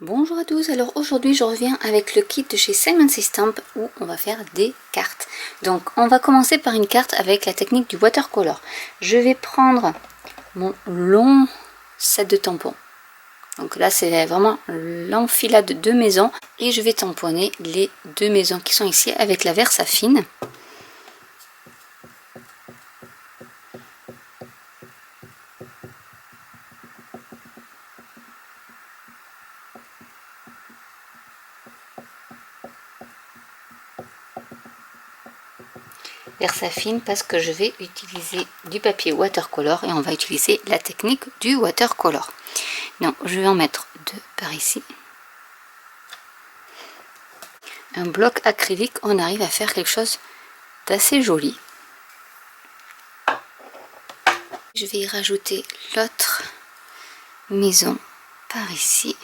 Bonjour à tous, alors aujourd'hui je reviens avec le kit de chez Simon Says Stamp où on va faire des cartes. Donc on va commencer par une carte avec la technique du watercolor. Je vais prendre mon long set de tampons. Donc là c'est vraiment l'enfilade de maisons et je vais tamponner les deux maisons qui sont ici avec la Versafine. Versafine parce que je vais utiliser du papier watercolor et on va utiliser la technique du watercolor. Donc je vais en mettre deux par ici. Un bloc acrylique, on arrive à faire quelque chose d'assez joli. Je vais y rajouter l'autre maison par ici.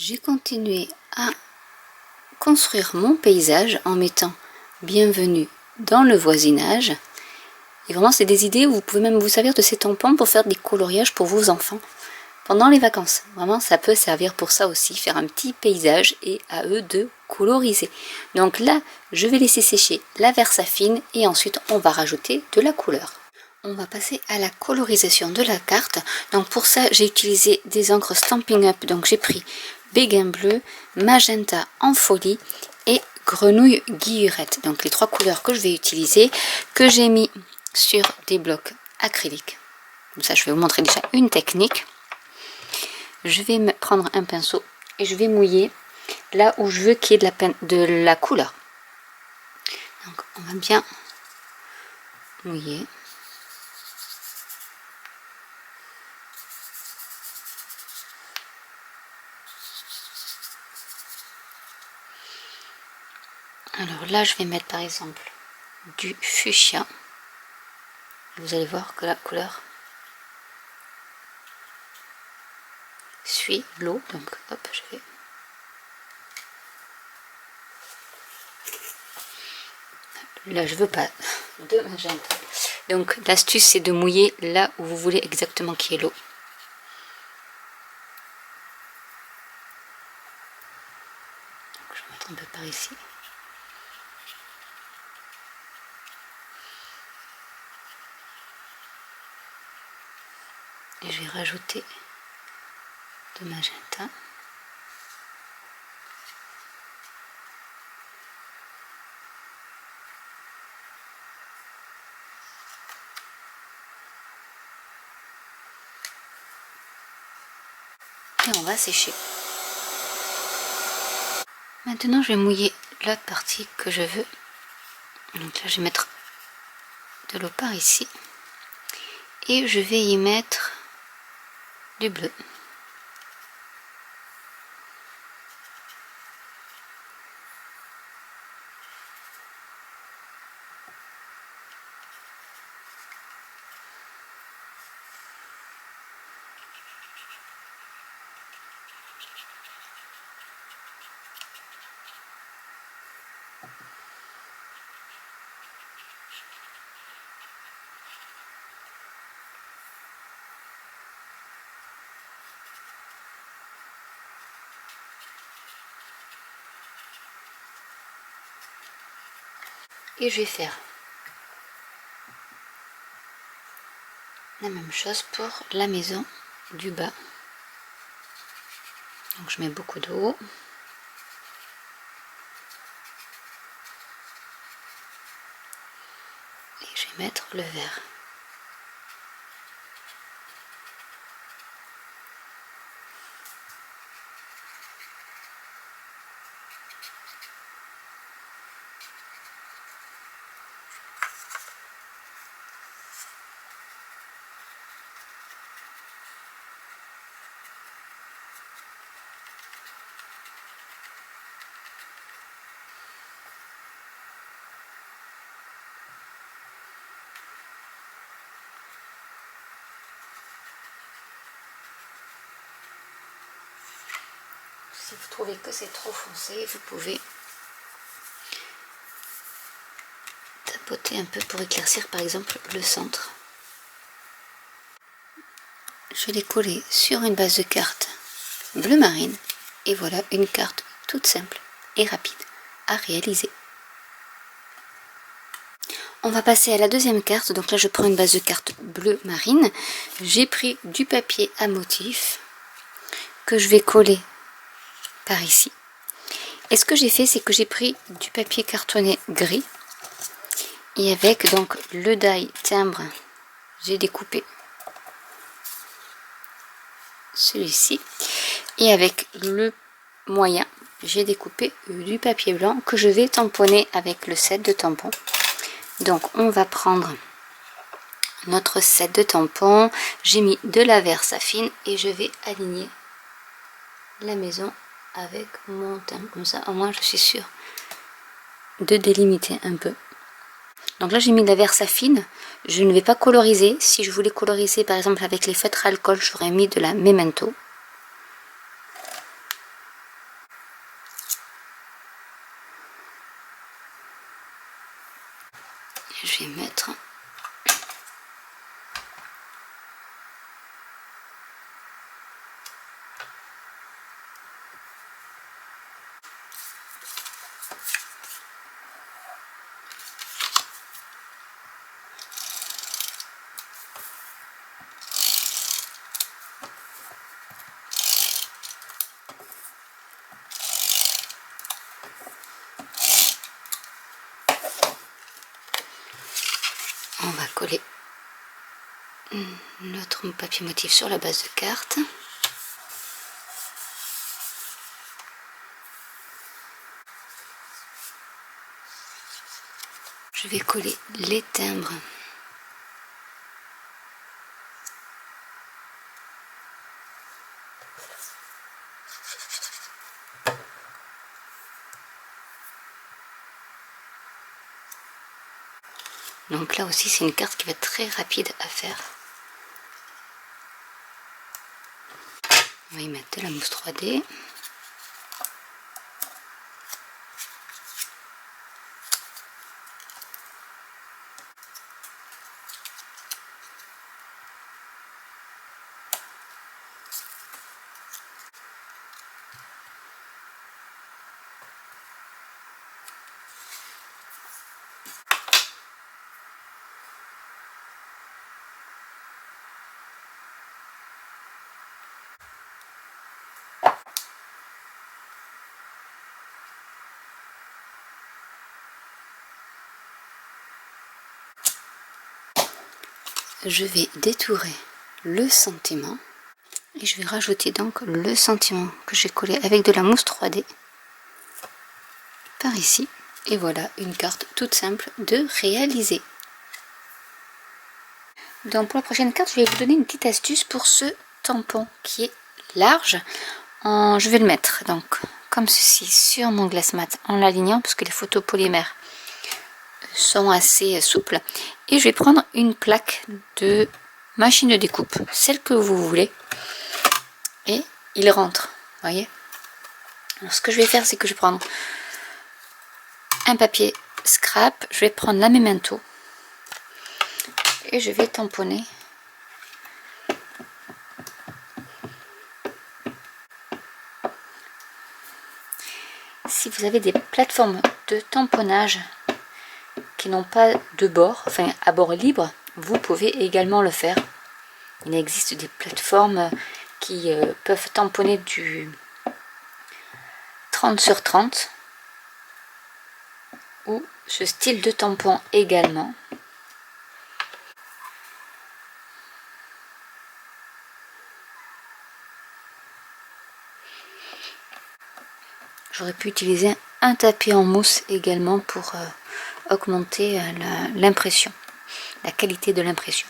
J'ai continué à construire mon paysage en mettant bienvenue dans le voisinage. Et vraiment, c'est des idées où vous pouvez même vous servir de ces tampons pour faire des coloriages pour vos enfants pendant les vacances. Vraiment, ça peut servir pour ça aussi, faire un petit paysage et à eux de coloriser. Donc là, je vais laisser sécher la Versafine et ensuite on va rajouter de la couleur. On va passer à la colorisation de la carte. Donc pour ça, j'ai utilisé des encres Stampin' Up. Donc j'ai pris Béguin bleu, magenta en folie et grenouille guillerette. Donc les trois couleurs que je vais utiliser, que j'ai mis sur des blocs acryliques. Comme ça, je vais vous montrer déjà une technique. Je vais prendre un pinceau et je vais mouiller là où je veux qu'il y ait de la couleur. Donc on va bien mouiller. Alors là, je vais mettre par exemple du fuchsia. Vous allez voir que la couleur suit l'eau. Donc hop, je vais... Là, je veux pas de magenta. Donc l'astuce, c'est de mouiller là où vous voulez exactement qu'il y ait l'eau. Je vais mettre un peu par ici. Et je vais rajouter de magenta. Et on va sécher. Maintenant, je vais mouiller l'autre partie que je veux. Donc là, je vais mettre de l'eau par ici. Et je vais y mettre du bleu. Et je vais faire la même chose pour la maison du bas. Donc je mets beaucoup d'eau. Et je vais mettre le vert. Si vous trouvez que c'est trop foncé, vous pouvez tapoter un peu pour éclaircir par exemple le centre. Je l'ai collé sur une base de carte bleu marine et voilà une carte toute simple et rapide à réaliser. On va passer à la deuxième carte. Donc là je prends une base de carte bleu marine. J'ai pris du papier à motif que je vais coller par ici. Et ce que j'ai fait, c'est que j'ai pris du papier cartonné gris et avec donc le die timbre, j'ai découpé celui-ci et avec le moyen, j'ai découpé du papier blanc que je vais tamponner avec le set de tampons. Donc on va prendre notre set de tampons, j'ai mis de la Versafine et je vais aligner la maison avec mon timbre, comme ça au moins je suis sûre de délimiter un peu. Donc là j'ai mis de la Versafine, je ne vais pas coloriser. Si je voulais coloriser par exemple avec les feutres alcool, j'aurais mis de la Memento. Je vais mettre on va coller notre papier motif sur la base de carte. Je vais coller les timbres donc là aussi c'est une carte qui va être très rapide à faire. On va y mettre de la mousse 3D. Je vais détourer le sentiment et je vais rajouter donc le sentiment que j'ai collé avec de la mousse 3D par ici. Et voilà une carte toute simple de réaliser. Donc pour la prochaine carte, je vais vous donner une petite astuce pour ce tampon qui est large. Je vais le mettre donc comme ceci sur mon glace mat en l'alignant parce que les photopolymères sont assez souples. Et je vais prendre une plaque de machine de découpe, celle que vous voulez. Et il rentre, voyez. Alors ce que je vais faire, c'est que je vais prendre un papier scrap, je vais prendre la Memento et je vais tamponner si vous avez des plateformes de tamponnage qui n'ont pas de bord, enfin à bord libre, vous pouvez également le faire. Il existe des plateformes qui peuvent tamponner du 30 sur 30 ou ce style de tampon également. J'aurais pu utiliser un tapis en mousse également pour augmenter l'impression, la qualité de l'impression.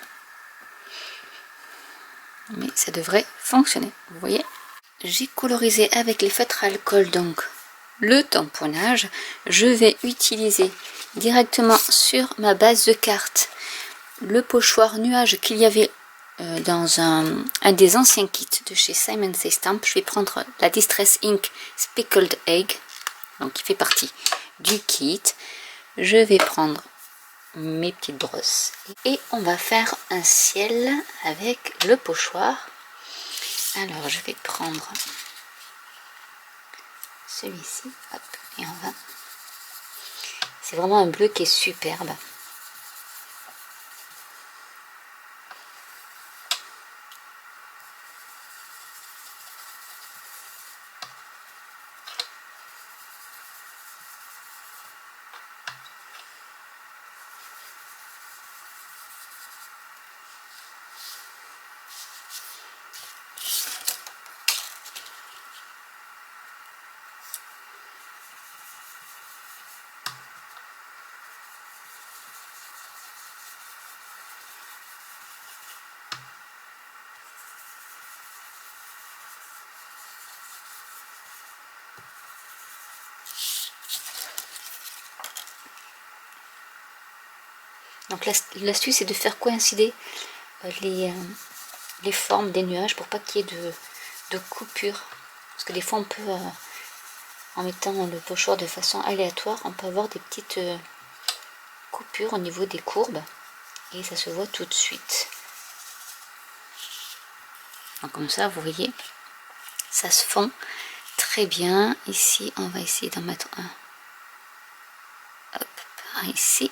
Mais ça devrait fonctionner, vous voyez. J'ai colorisé avec les feutres alcool donc le tamponnage. Je vais utiliser directement sur ma base de carte le pochoir nuage qu'il y avait dans un des anciens kits de chez Simon Says Stamp. Je vais prendre la Distress Ink Speckled Egg, donc qui fait partie du kit. Je vais prendre mes petites brosses. Et on va faire un ciel avec le pochoir. Alors je vais prendre celui-ci, hop, et on va... C'est vraiment un bleu qui est superbe. Donc l'astuce est de faire coïncider les formes des nuages pour pas qu'il y ait de coupure. Parce que des fois on peut, en mettant le pochoir de façon aléatoire, on peut avoir des petites coupures au niveau des courbes. Et ça se voit tout de suite. Donc comme ça, vous voyez, ça se fond très bien. Ici, on va essayer d'en mettre un. Hop, par ici.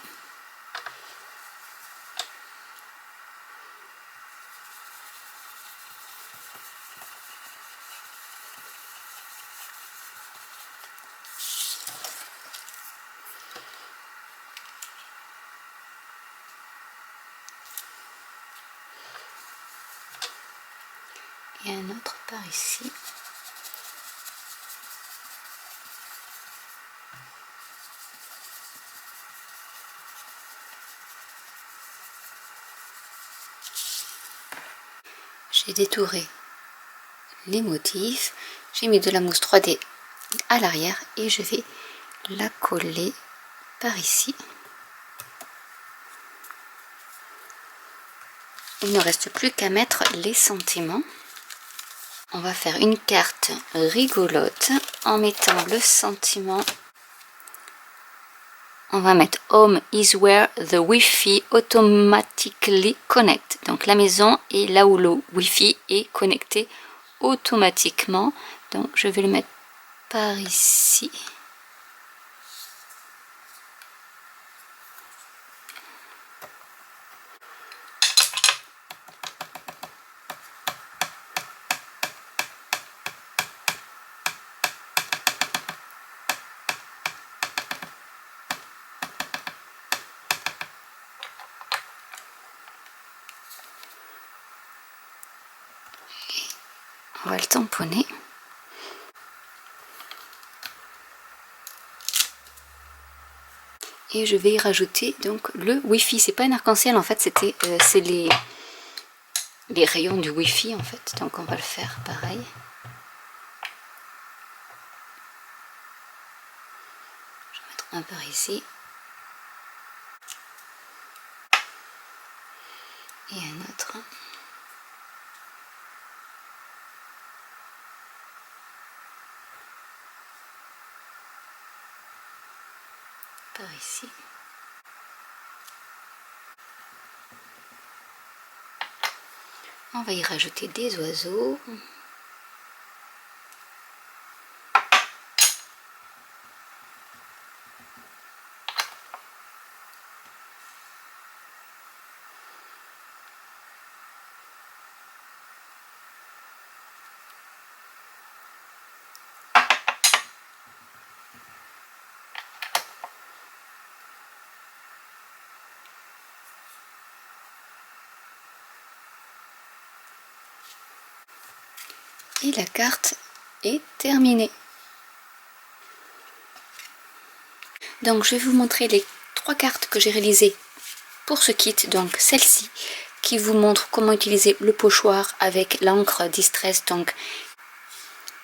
Et un autre par ici. J'ai détouré les motifs, j'ai mis de la mousse 3D à l'arrière et je vais la coller par ici. Il ne reste plus qu'à mettre les sentiments. On va faire une carte rigolote en mettant le sentiment. On va mettre Home is where the Wi-Fi automatically connect. Donc la maison est là où le Wi-Fi est connecté automatiquement. Donc je vais le mettre par ici. On va le tamponner. Et je vais y rajouter donc le Wi-Fi. C'est pas un arc-en-ciel en fait, c'est les rayons du Wi-Fi en fait. Donc on va le faire pareil. Je vais mettre un par ici. Et un autre. Par ici. On va y rajouter des oiseaux. Et la carte est terminée. Donc je vais vous montrer les 3 cartes que j'ai réalisées pour ce kit. Donc celle-ci qui vous montre comment utiliser le pochoir avec l'encre Distress, donc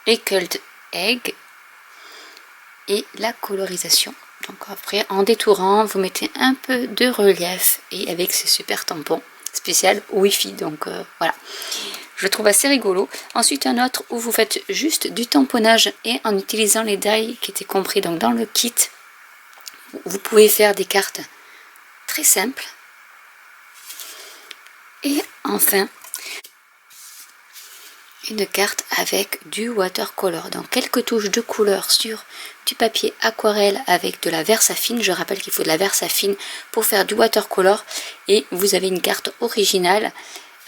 Pickled Egg, et la colorisation. Donc après en détourant vous mettez un peu de relief et avec ce super tampon spécial Wi-Fi. Donc voilà. Je le trouve assez rigolo. Ensuite un autre où vous faites juste du tamponnage et en utilisant les die qui étaient compris donc dans le kit, vous pouvez faire des cartes très simple. Et enfin, une carte avec du watercolor. Donc quelques touches de couleur sur du papier aquarelle avec de la Versafine. Je rappelle qu'il faut de la Versafine pour faire du watercolor. Et vous avez une carte originale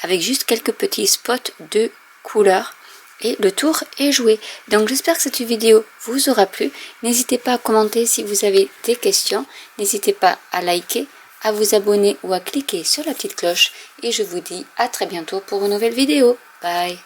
avec juste quelques petits spots de couleur. Et le tour est joué. Donc j'espère que cette vidéo vous aura plu. N'hésitez pas à commenter si vous avez des questions. N'hésitez pas à liker, à vous abonner ou à cliquer sur la petite cloche. Et je vous dis à très bientôt pour une nouvelle vidéo. Bye!